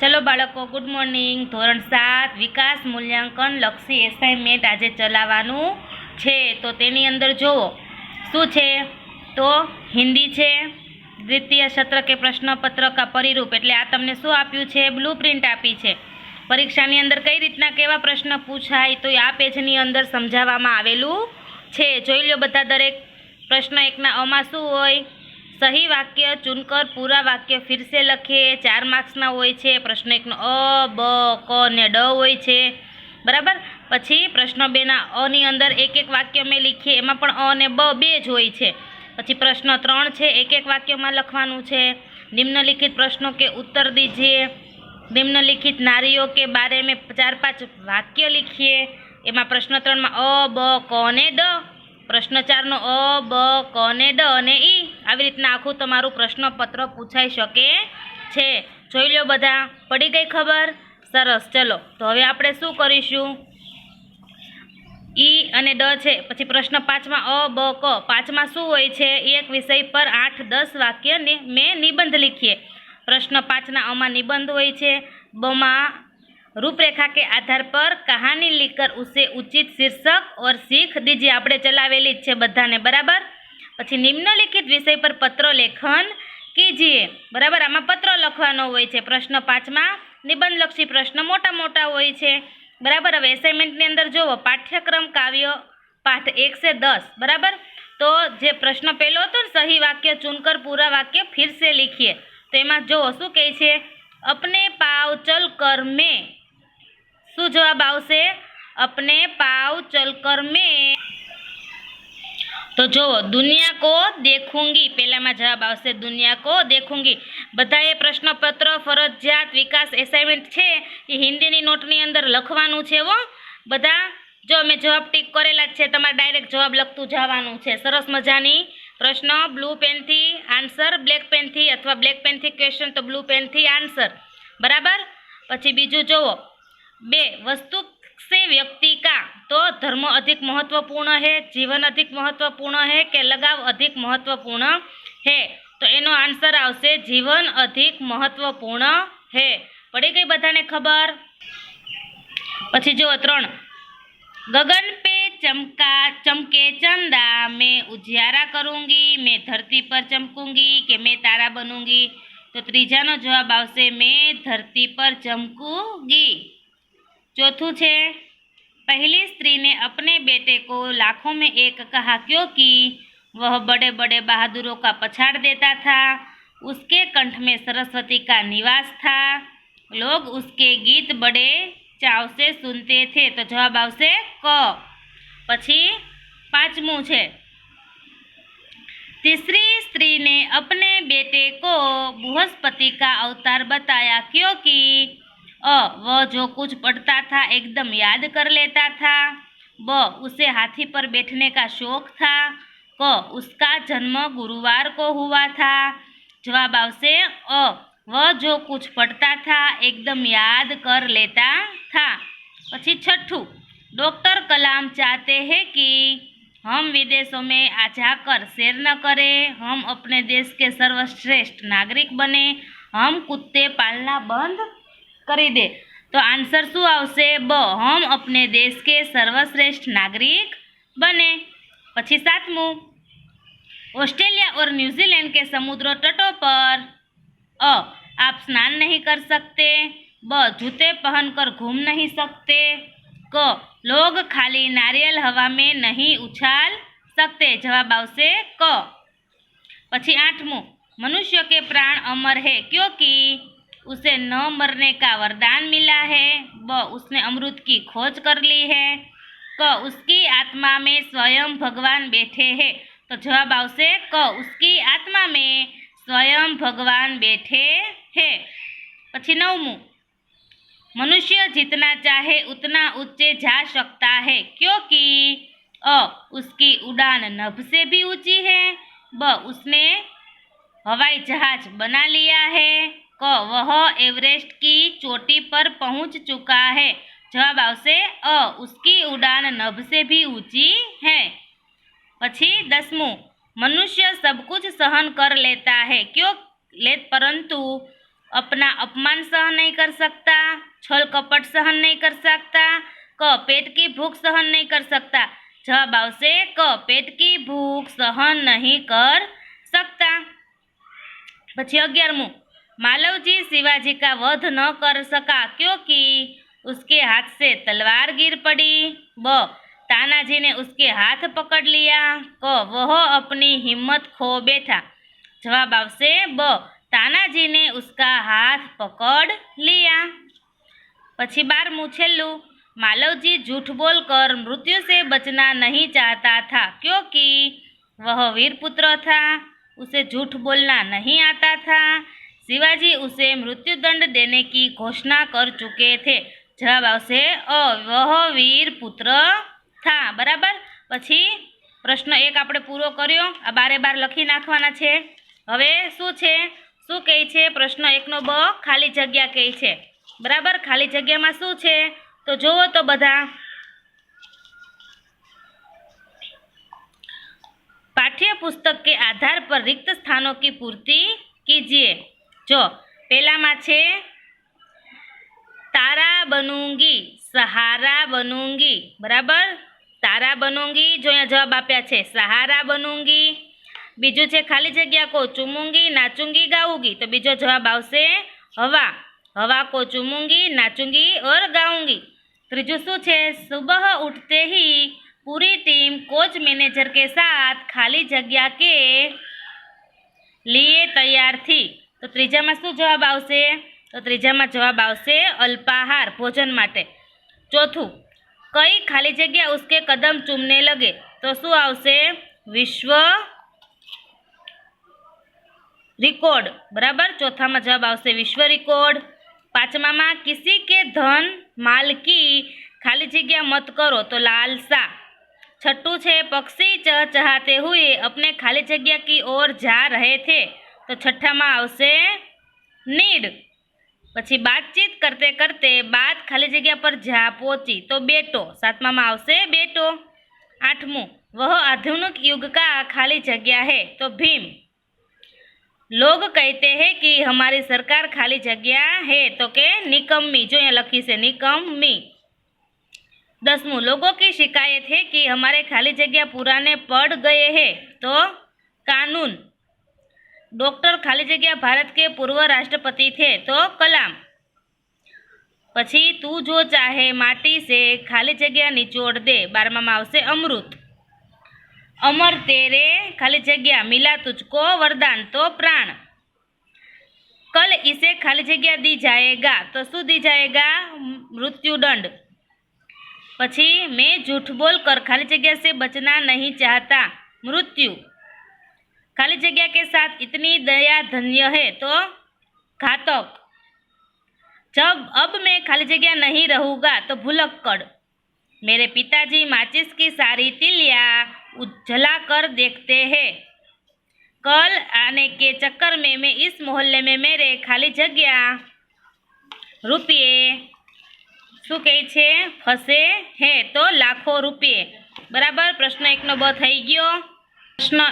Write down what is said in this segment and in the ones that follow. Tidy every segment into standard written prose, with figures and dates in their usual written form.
चलो बाळको good morning. धोरण 7 विकास मूल्यांकन लक्षी एसाइनमेंट आज चलावानुं छे। तो तेनी अंदर जोवो शुं छे तो हिंदी छे, द्वितीय सत्र के प्रश्नपत्र का परिरूप एटले आ तमने शुं आप्युं छे ब्लूप्रिंट आपी छे। परीक्षानी अंदर कई रीतना केवा प्रश्न पूछाय तो आ पेजनी अंदर समजाववामां आवेलुं छे। जोई लो बधा दरेक प्रश्न एकना अमां शुं होय सही वाक्य चुनकर पूरा वाक्य फिर से लखीए। 4 मार्क्सना होय छे। प्रश्न 1 नो अ ब क ने ड होय छे बराबर। पछी प्रश्न 2 ना अ नी अंदर एक एक वाक्य में लिखीए एमां पण अ ने ब बे ज होय छे। पछी प्रश्न 3 छे एक एक वाक्य में लखवानुं छे। निम्नलिखित प्रश्नों के उत्तर दीजिए। निम्नलिखित नारियों के बारे में 4-5 वाक्य लिखिए। एमां प्रश्न 3 में अ ब क ने ड, प्रश्न 4 नो अ ब क ने ड अने ई। આવી રીતના આખું તમારું પ્રશ્નપત્ર પૂછાઈ શકે છે। જોઈ લો બધા, પડી ગઈ ખબર? સરસ। ચલો તો હવે આપણે શું કરીશું, ઈ અને ડ છે, પછી પ્રશ્ન 5 માં અ બ ક, 5 માં શું હોય છે એક વિષય પર 8-10 વાક્ય મેં નિબંધ લીખીએ। પ્રશ્ન 5 ના અમાં નિબંધ હોય છે। બ માં रूपरेखा के आधार पर कहानी लिखकर उसे उचित शीर्षक और सीख दीजिए। आपणे चलावेली ज छे बधाने बराबर। पछी निम्नलिखित विषय पर पत्र लेखन कीजिए बराबर। आमां पत्र लखवानो होय छे। प्रश्न 5 में निबंधलक्षी प्रश्न मोटा मोटा होय छे बराबर। हवे एसाइनमेंटनी अंदर जोवो पाठ्यक्रम काव्य पाठ 1 से 10 बराबर। तो जे प्रश्न पहेलो हतो ने सही वाक्य चुनकर पूरा वाक्य फिर से लिखिए, तो एमां जोवो शुं कहे छे अपने पाव चल कर में, शू जवाब आवशे अपने पाव चलकर में। तो जो दुनिया को देखूंगी, पहला में जवाब आवशे दुनिया को देखूंगी। बधाए प्रश्नपत्र फरजियात विकास एसाइनमेंट छे ए हिंदी नोटनी अंदर लखवानुं छे हो बधा। जो मैं जवाब टीक करेला छे तमारे डायरेक्ट जवाब लखतुं जवानुं छे। सरस मजानी प्रश्न ब्लू पेन थी आंसर ब्लेक पेन थी, अथवा ब्लेक पेन थी क्वेश्चन तो ब्लू पेन थी आंसर बराबर। पछी बीजू जोवो 2 वस्तु से व्यक्ति का, तो धर्म अधिक महत्वपूर्ण है, जीवन अधिक महत्वपूर्ण है कि लगाव अधिक महत्वपूर्ण है। तो एनो आंसर आवशे जीवन अधिक महत्वपूर्ण है। पड़ी गई बधाने खबर? पछी जो 3 गगन पे चमके चंदा, मैं उजियारा करूंगी, मैं धरती पर चमकूंगी कि मैं तारा बनूंगी। तो त्रीजानो जवाब आवशे मैं धरती पर चमकूंगी। चौथुं छे पहली स्त्री ने अपने बेटे को लाखों में एक कहा क्योंकि वह बड़े बड़े बहादुरों का पछाड़ देता था। उसके कंठ में सरस्वती का निवास था। लोग उसके गीत बड़े चाव से सुनते थे। तो जवाब आवशे क। पछी 5मुं छे तीसरी स्त्री ने अपने बेटे को बृहस्पति का अवतार बताया क्योंकि वह जो कुछ पढ़ता था एकदम याद कर लेता था। ब उसे हाथी पर बैठने का शौक था। क उसका जन्म गुरुवार को हुआ था। जवाब आवशे अ वह जो कुछ पढ़ता था एकदम याद कर लेता था। पछी 6ठुं डॉक्टर कलाम चाहते हैं कि हम विदेशों में जाकर सैर न करें, हम अपने देश के सर्वश्रेष्ठ नागरिक बने, हम कुत्ते पालना बंद करी दे। तो आंसर शू आवशे ब हम अपने देश के सर्वश्रेष्ठ नागरिक बने। पछी 7मुं ऑस्ट्रेलिया और न्यूजीलैंड के समुद्र तटों पर आप स्नान नहीं कर सकते। ब जूते पहनकर घूम नहीं सकते। क लोग खाली नारियल हवा में नहीं उछाल सकते। जवाब आवशे क। पछी 8मुं मनुष्य के प्राण अमर है क्योंकि उसे न मरने का वरदान मिला है। ब उसने अमृत की खोज कर ली है। क उसकी आत्मा में स्वयं भगवान बैठे हैं। तो जवाब आवशे क उसकी आत्मा में स्वयं भगवान बैठे हैं। पछी 9मुं मनुष्य जितना चाहे उतना ऊंचे जा सकता है क्योंकि उसकी उड़ान नभ से भी ऊंची है। ब उसने हवाई जहाज बना लिया है। क वह एवरेस्ट की चोटी पर पहुंच चुका है। जवाब आवशे अ उसकी उड़ान नभ से भी ऊंची है। पछी 10मुं मनुष्य सब कुछ सहन कर लेता है परंतु अपना अपमान सहन नहीं कर सकता, छल कपट सहन नहीं कर सकता, क पेट की भूख सहन नहीं कर सकता। जवाब आवशे क पेट की भूख सहन नहीं कर सकता। पछी 11मुं, मालवजी शिवाजी का वध न कर सका क्योंकि उसके हाथ से तलवार गिर पड़ी। ब तानाजी ने उसके हाथ पकड़ लिया। क वह अपनी हिम्मत खो बैठा। जवाब आवशे ब तानाजी ने उसका हाथ पकड़ लिया। पछी 12मुं छेल्लुं, मालवजी झूठ बोलकर मृत्यु से बचना नहीं चाहता था क्योंकि वह वीर पुत्र था, उसे झूठ बोलना नहीं आता था। शिवाजी उसे मृत्यु दंड देने की घोषणा कर चुके थे। जवाब आवशे अ वह वीर पुत्र था। बराबर। पछी प्रश्न 1 આપણે પૂરો કર્યો। આ બારે બાર લખી નાખવાના છે। હવે શું છે, શું કહે છે? પ્રશ્ન 1 નો બ ખાલી જગ્યા કહે છે। બરાબર। ખાલી જગ્યામાં શું છે તો જોવો તો બધા। पाठ्य पुस्तक के आधार पर रिक्त स्थानों की पूर्ति कीजिए। जो पहला में छे तारा बनूंगी, सहारा बनूंगी। बराबर। तारा बनूंगी, जो यहाँ जवाब आप्या छे सहारा बनूंगी। बीजू छे खाली जग्या को चूमूंगी, नाचूंगी, गाऊंगी। तो बीजो जवाब आवशे हवा। हवा को चूमूंगी, नाचूंगी और गाऊंगी। त्रीजू शू छे सुबह उठते ही पूरी टीम कोच मैनेजर के साथ खाली जग्या के लिए तैयार थी। तो त्रीजा में शू जवाब आवशे तो त्रीजा में जवाब आवशे अल्पाहार, भोजन माटे। चौथुं, कई खाली जग्या उसके कदम चूमने लगे। तो शू आवशे विश्व रिकॉर्ड। बराबर। चौथा में जवाब आवशे विश्व रिकॉर्ड। पांचमा में किसी के धन माल की खाली जग्या मत करो तो लालसा। छठू छे पक्षी चहचहाते हुए अपने खाली जग्या की ओर जा रहे थे। तो छठा में आवशे नीड। पछी बातचीत करते करते बात खाली जग्या पर जा पहुंची तो बेटो। सातमा में आवशे बेटो। आठमू, वह आधुनिक युग का खाली जग्या है तो भीम। लोग कहते हैं कि हमारी सरकार खाली जग्या है तो के निकम्मी। जो यहाँ लखी से निकम्मी। 10मुं, लोगों की शिकायत है कि हमारे खाली जग्या पुराने पड़ गए हैं तो कानून। डॉक्टर खाली जग्या भारत के पूर्व राष्ट्रपति थे तो कलाम। पछी तू जो चाहे माटी से खाली जग्या निचोड़ दे। 12मा में आवशे अमृत। अमर तेरे खाली जग्या मिला तुझको वरदान तो प्राण। कल इसे खाली जग्या दी जाएगा तो शू दी जाएगा मृत्युदंड। पछी मैं झूठ बोलकर खाली जग्या से बचना नहीं चाहता, मृत्यु। खाली जग्या के साथ इतनी दया धन्य है तो घातक। जब अब मैं खाली जग्या नहीं रहूँगा तो भुलक्कड़। मेरे पिताजी माचिस की सारी तिलिया जला कर देखते हैं। कल आने के चक्कर में मैं इस मोहल्ले में मेरे खाली जग्या रुपये शू कहे छे फसे है तो लाखों रुपये। बराबर। प्रश्न 1 नो ब थई गयो। प्रश्न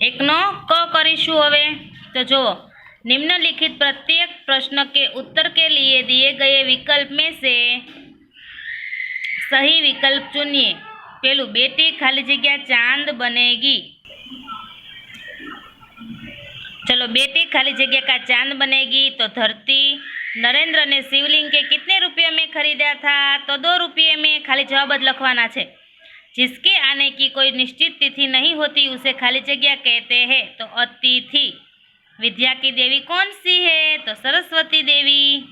1 नो क करीशुं हवे। तो जो निम्नलिखित प्रत्येक प्रश्न के उत्तर के लिए दिए गए विकल्प में से सही विकल्प चुनिए। पहलू, बेटी खाली जग्या चांद बनेगी। चलो, बेटी खाली जगह का चांद बनेगी तो धरती। नरेंद्र ने शिवलिंग के कितने रुपये में खरीदा था तो 2 रुपये में। खाली जवाब ज लखवाना छे। जिसके आने की कोई निश्चित तिथि नहीं होती उसे खाली जगह कहते हैं तो अतिथि। विद्या की देवी कौन सी है तो सरस्वती देवी।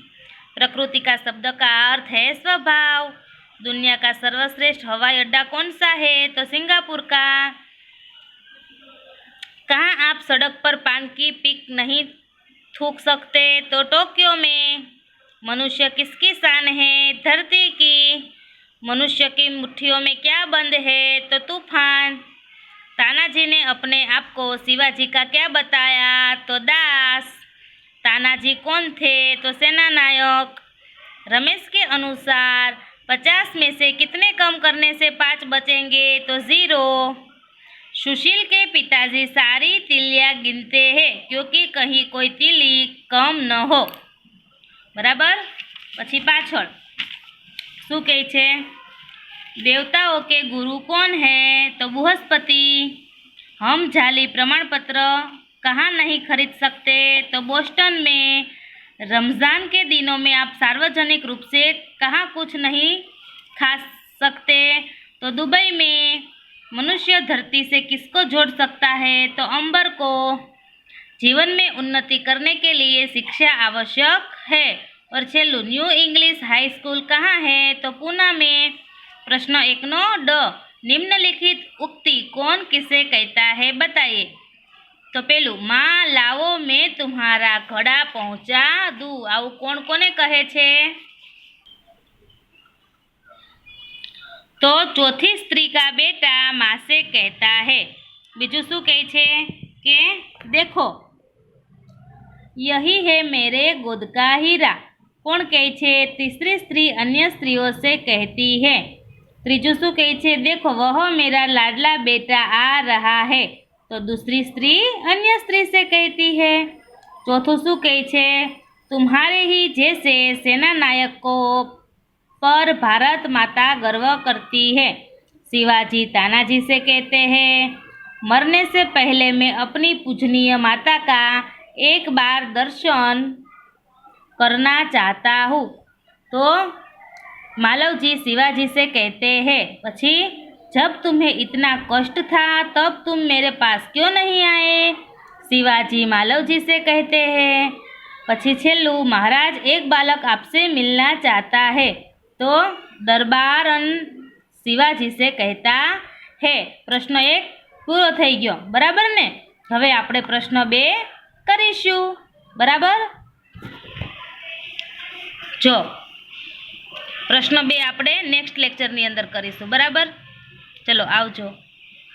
प्रकृति का शब्द का अर्थ है स्वभाव। दुनिया का सर्वश्रेष्ठ हवाई अड्डा कौन सा है तो सिंगापुर का। कहाँ आप सड़क पर पान की पिक नहीं थूक सकते तो टोक्यो में। मनुष्य किसकी शान है धरती की। मनुष्य की मुट्ठियों में क्या बंद है तो तूफान। तानाजी ने अपने आप को शिवाजी का क्या बताया तो दास। तानाजी कौन थे तो सेनानायक। रमेश के अनुसार 50 में से कितने कम करने से 5 बचेंगे तो 0। सुशील के पिताजी सारी तिलियां गिनते हैं क्योंकि कहीं कोई तिली कम न हो। बराबर। પછી પાછળ શું કહે છે? देवताओं के गुरु कौन है? तो बृहस्पति। हम जाली प्रमाण पत्र कहाँ नहीं खरीद सकते? तो बोस्टन में। रमज़ान के दिनों में आप सार्वजनिक रूप से कहाँ कुछ नहीं खा सकते? तो दुबई में। मनुष्य धरती से किसको जोड़ सकता है? तो अंबर को। जीवन में उन्नति करने के लिए शिक्षा आवश्यक है। और छेल्लू, न्यू इंग्लिश हाई स्कूल कहाँ है? तो पूना में। प्रश्न 1 नो ड। निम्नलिखित उक्ति कौन किसे कहता है बताइए। तो पेलू, माँ लावो मैं तुम्हारा घड़ा पहुँचा दूँ। आवुं कोण कोने कहे छे? तो चौथी स्त्री का बेटा माँ से कहता है। बीजू शू कहे छे के देखो यही है मेरे गोद का हीरा। कौन कहे छे? तीसरी स्त्री अन्य स्त्रियों से कहती है। त्रीजू शू कहे छे? देखो वह मेरा लाडला बेटा आ रहा है। तो दूसरी स्त्री अन्य स्त्री से कहती है। चौथो शू कहे छे? तुम्हारे ही जैसे सेना नायकों पर भारत माता गर्व करती है। शिवाजी तानाजी से कहते हैं, मरने से पहले मैं अपनी पूजनीय माता का एक बार दर्शन करना चाहता हूँ। तो मालवजी शिवाजी से कहते हैं, पछी जब तुम्हें इतना कष्ट था तब तुम मेरे पास क्यों नहीं आए? शिवाजी मालवजी से कहते हैं। पछी छेल्लू, महाराज एक बालक आपसे मिलना चाहता है। तो दरबारन शिवाजी से कहता है। प्रश्न 1 पूरो थई गयो। बराबर ने? हवे आपणे प्रश्न 2 करीशुं। बराबर। जो प्रश्न 2 આપણે નેક્સ્ટ લેક્ચરની અંદર કરીશું. બરાબર. ચલો આવજો.